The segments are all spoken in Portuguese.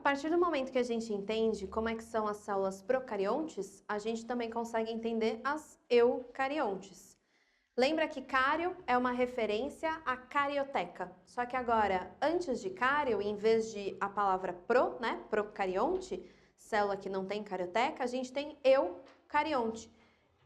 partir do momento que a gente entende como é que são as células procariontes, a gente também consegue entender as eucariontes. Lembra que cário é uma referência à carioteca. Só que agora, antes de cário, em vez de a palavra pro, né, procarionte, célula que não tem carioteca, a gente tem eucarionte.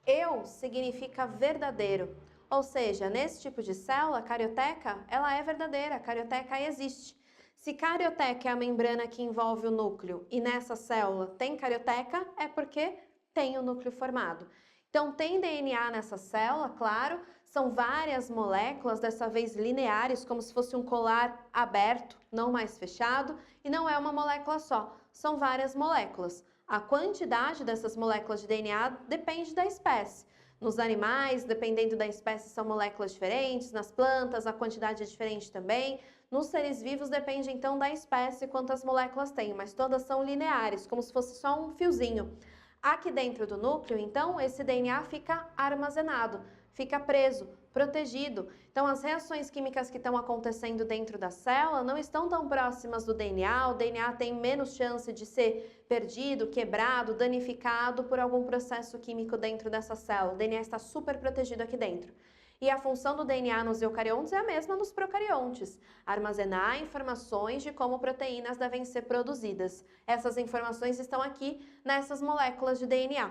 Eu significa verdadeiro. Ou seja, nesse tipo de célula, a carioteca, ela é verdadeira, a carioteca existe. Se carioteca é a membrana que envolve o núcleo e nessa célula tem carioteca, é porque tem o núcleo formado. Então, tem DNA nessa célula, claro, são várias moléculas, dessa vez lineares, como se fosse um colar aberto, não mais fechado, e não é uma molécula só, são várias moléculas. A quantidade dessas moléculas de DNA depende da espécie. Nos animais, dependendo da espécie, são moléculas diferentes, nas plantas a quantidade é diferente também. Nos seres vivos depende então da espécie quantas moléculas tem, mas todas são lineares, como se fosse só um fiozinho. Aqui dentro do núcleo, então, esse DNA fica armazenado, fica preso, protegido. Então, as reações químicas que estão acontecendo dentro da célula não estão tão próximas do DNA, o DNA tem menos chance de ser perdido, quebrado, danificado por algum processo químico dentro dessa célula. O DNA está super protegido aqui dentro. E a função do DNA nos eucariontes é a mesma nos procariontes, armazenar informações de como proteínas devem ser produzidas. Essas informações estão aqui nessas moléculas de DNA.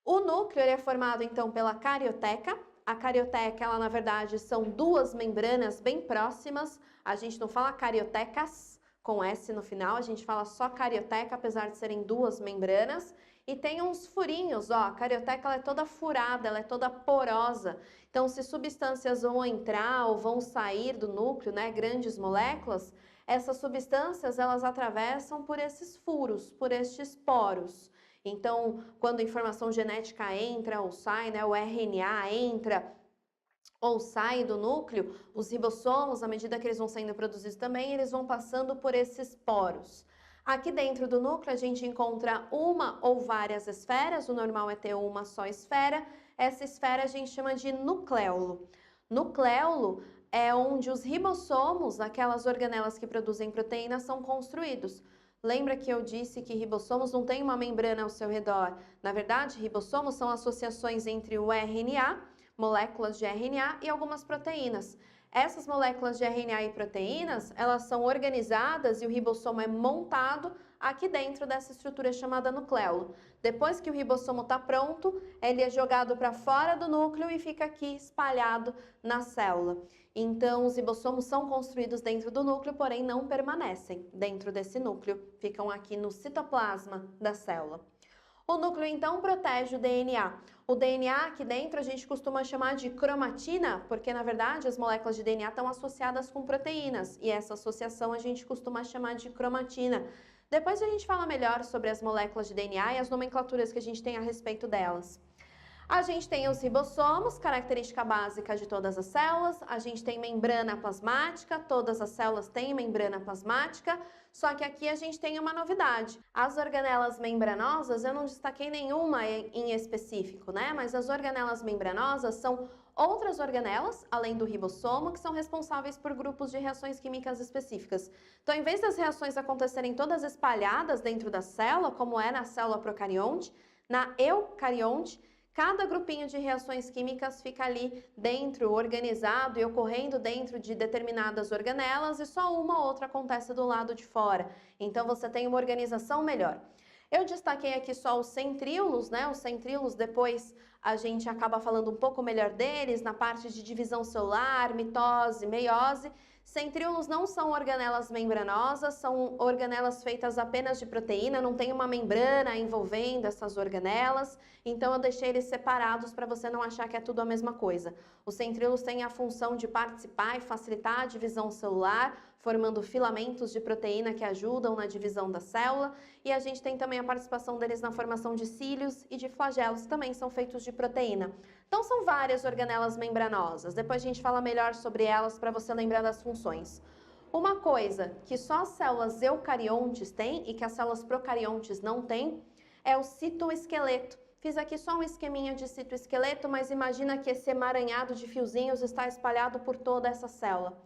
O núcleo ele é formado então pela carioteca. A carioteca, ela na verdade são duas membranas bem próximas. A gente não fala cariotecas com S no final, a gente fala só carioteca, apesar de serem duas membranas. E tem uns furinhos, ó, a carioteca ela é toda furada, ela é toda porosa. Então, se substâncias vão entrar ou vão sair do núcleo, né, grandes moléculas, essas substâncias elas atravessam por esses furos, por estes poros. Então, quando a informação genética entra ou sai, né, o RNA entra ou sai do núcleo, os ribossomos, à medida que eles vão sendo produzidos também, eles vão passando por esses poros. Aqui dentro do núcleo a gente encontra uma ou várias esferas, o normal é ter uma só esfera. Essa esfera a gente chama de nucleolo. Nucleolo é onde os ribossomos, aquelas organelas que produzem proteínas, são construídos. Lembra que eu disse que ribossomos não tem uma membrana ao seu redor? Na verdade, ribossomos são associações entre o RNA, moléculas de RNA e algumas proteínas. Essas moléculas de RNA e proteínas, elas são organizadas e o ribossomo é montado aqui dentro dessa estrutura chamada nucleolo. Depois que o ribossomo está pronto, ele é jogado para fora do núcleo e fica aqui espalhado na célula. Então, os ribossomos são construídos dentro do núcleo, porém não permanecem dentro desse núcleo, ficam aqui no citoplasma da célula. O núcleo, então, protege o DNA. O DNA aqui dentro a gente costuma chamar de cromatina, porque, na verdade, as moléculas de DNA estão associadas com proteínas, e essa associação a gente costuma chamar de cromatina. Depois a gente fala melhor sobre as moléculas de DNA e as nomenclaturas que a gente tem a respeito delas. A gente tem os ribossomos, característica básica de todas as células. A gente tem membrana plasmática, todas as células têm membrana plasmática, só que aqui a gente tem uma novidade. As organelas membranosas, eu não destaquei nenhuma em específico, né? Mas as organelas membranosas são outras organelas, além do ribossomo, que são responsáveis por grupos de reações químicas específicas. Então, em vez das reações acontecerem todas espalhadas dentro da célula, como é na célula procarionte, na eucarionte, cada grupinho de reações químicas fica ali dentro, organizado e ocorrendo dentro de determinadas organelas e só uma ou outra acontece do lado de fora. Então você tem uma organização melhor. Eu destaquei aqui só os centríolos, né? Os centríolos, depois a gente acaba falando um pouco melhor deles na parte de divisão celular, mitose, meiose. Centríolos não são organelas membranosas, são organelas feitas apenas de proteína, não tem uma membrana envolvendo essas organelas, então eu deixei eles separados para você não achar que é tudo a mesma coisa. Os centríolos têm a função de participar e facilitar a divisão celular, formando filamentos de proteína que ajudam na divisão da célula, e a gente tem também a participação deles na formação de cílios e de flagelos, que também são feitos de proteína. Então são várias organelas membranosas, depois a gente fala melhor sobre elas para você lembrar das funções. Uma coisa que só as células eucariontes têm e que as células procariontes não têm é o citoesqueleto. Fiz aqui só um esqueminha de citoesqueleto, mas imagina que esse emaranhado de fiozinhos está espalhado por toda essa célula.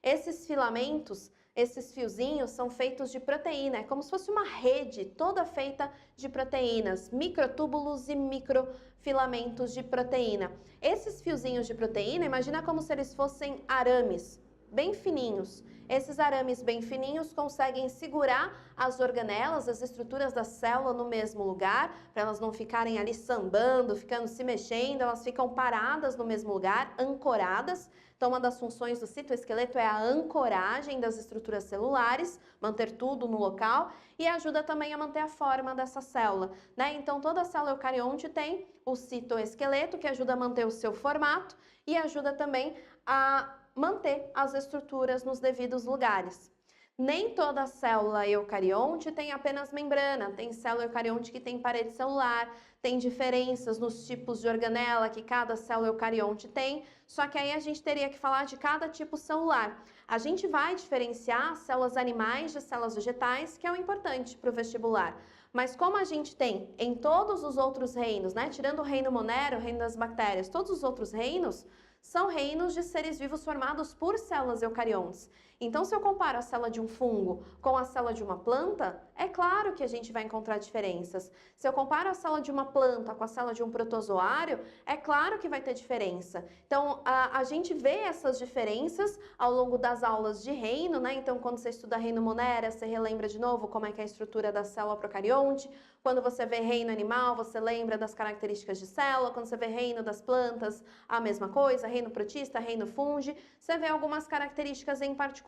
Esses filamentos Esses fiozinhos são feitos de proteína, é como se fosse uma rede toda feita de proteínas, microtúbulos e microfilamentos de proteína. Esses fiozinhos de proteína, imagina como se eles fossem arames, bem fininhos. Esses arames bem fininhos conseguem segurar as organelas, as estruturas da célula no mesmo lugar, para elas não ficarem ali sambando, ficando se mexendo, elas ficam paradas no mesmo lugar, ancoradas. Então, uma das funções do citoesqueleto é a ancoragem das estruturas celulares, manter tudo no local e ajuda também a manter a forma dessa célula, né? Então, toda célula eucarionte tem o citoesqueleto, que ajuda a manter o seu formato e ajuda também a manter as estruturas nos devidos lugares. Nem toda célula eucarionte tem apenas membrana, tem célula eucarionte que tem parede celular, tem diferenças nos tipos de organela que cada célula eucarionte tem, só que aí a gente teria que falar de cada tipo celular. A gente vai diferenciar células animais de células vegetais, que é o importante para o vestibular. Mas como a gente tem em todos os outros reinos, né, tirando o reino monero, o reino das bactérias, todos os outros reinos são reinos de seres vivos formados por células eucariontes. Então, se eu comparo a célula de um fungo com a célula de uma planta, é claro que a gente vai encontrar diferenças. Se eu comparo a célula de uma planta com a célula de um protozoário, é claro que vai ter diferença. Então, a gente vê essas diferenças ao longo das aulas de reino, né? Então, quando você estuda reino monera, você relembra de novo como é que é a estrutura da célula procarionte. Quando você vê reino animal, você lembra das características de célula. Quando você vê reino das plantas, a mesma coisa, reino protista, reino fungi, você vê algumas características em particular.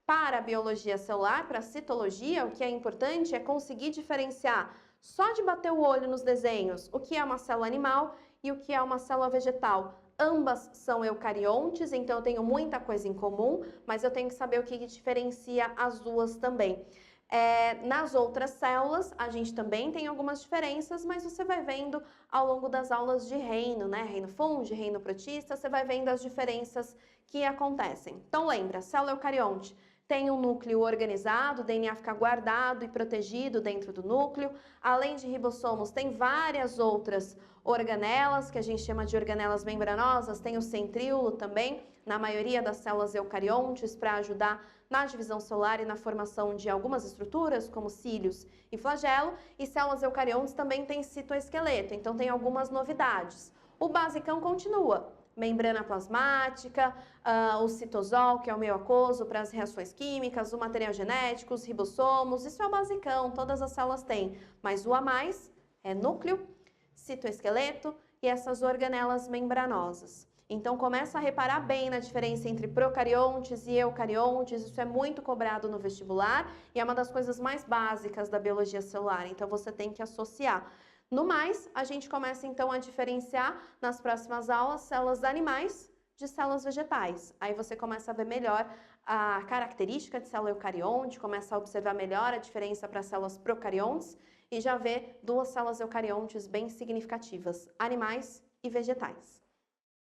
Para a biologia celular, para a citologia, o que é importante é conseguir diferenciar, só de bater o olho nos desenhos, o que é uma célula animal e o que é uma célula vegetal. Ambas são eucariontes, então eu tenho muita coisa em comum, mas eu tenho que saber o que diferencia as duas também. Nas outras células, a gente também tem algumas diferenças, mas você vai vendo ao longo das aulas de reino, né? Reino fungi, reino protista, você vai vendo as diferenças que acontecem. Então lembra, célula eucarionte tem um núcleo organizado, o DNA fica guardado e protegido dentro do núcleo. Além de ribossomos, tem várias outras organelas, que a gente chama de organelas membranosas, tem o centríolo também, na maioria das células eucariontes, para ajudar na divisão celular e na formação de algumas estruturas, como cílios e flagelo, e células eucariontes também têm citoesqueleto, então tem algumas novidades. O basicão continua, membrana plasmática, o citosol, que é o meio aquoso para as reações químicas, o material genético, os ribossomos, isso é o basicão, todas as células têm, mas o a mais é núcleo, citoesqueleto e essas organelas membranosas. Então, começa a reparar bem na diferença entre procariontes e eucariontes, isso é muito cobrado no vestibular e é uma das coisas mais básicas da biologia celular, então você tem que associar. No mais, a gente começa então a diferenciar nas próximas aulas células animais de células vegetais. Aí você começa a ver melhor a característica de célula eucarionte, começa a observar melhor a diferença para células procariontes e já vê duas células eucariontes bem significativas, animais e vegetais.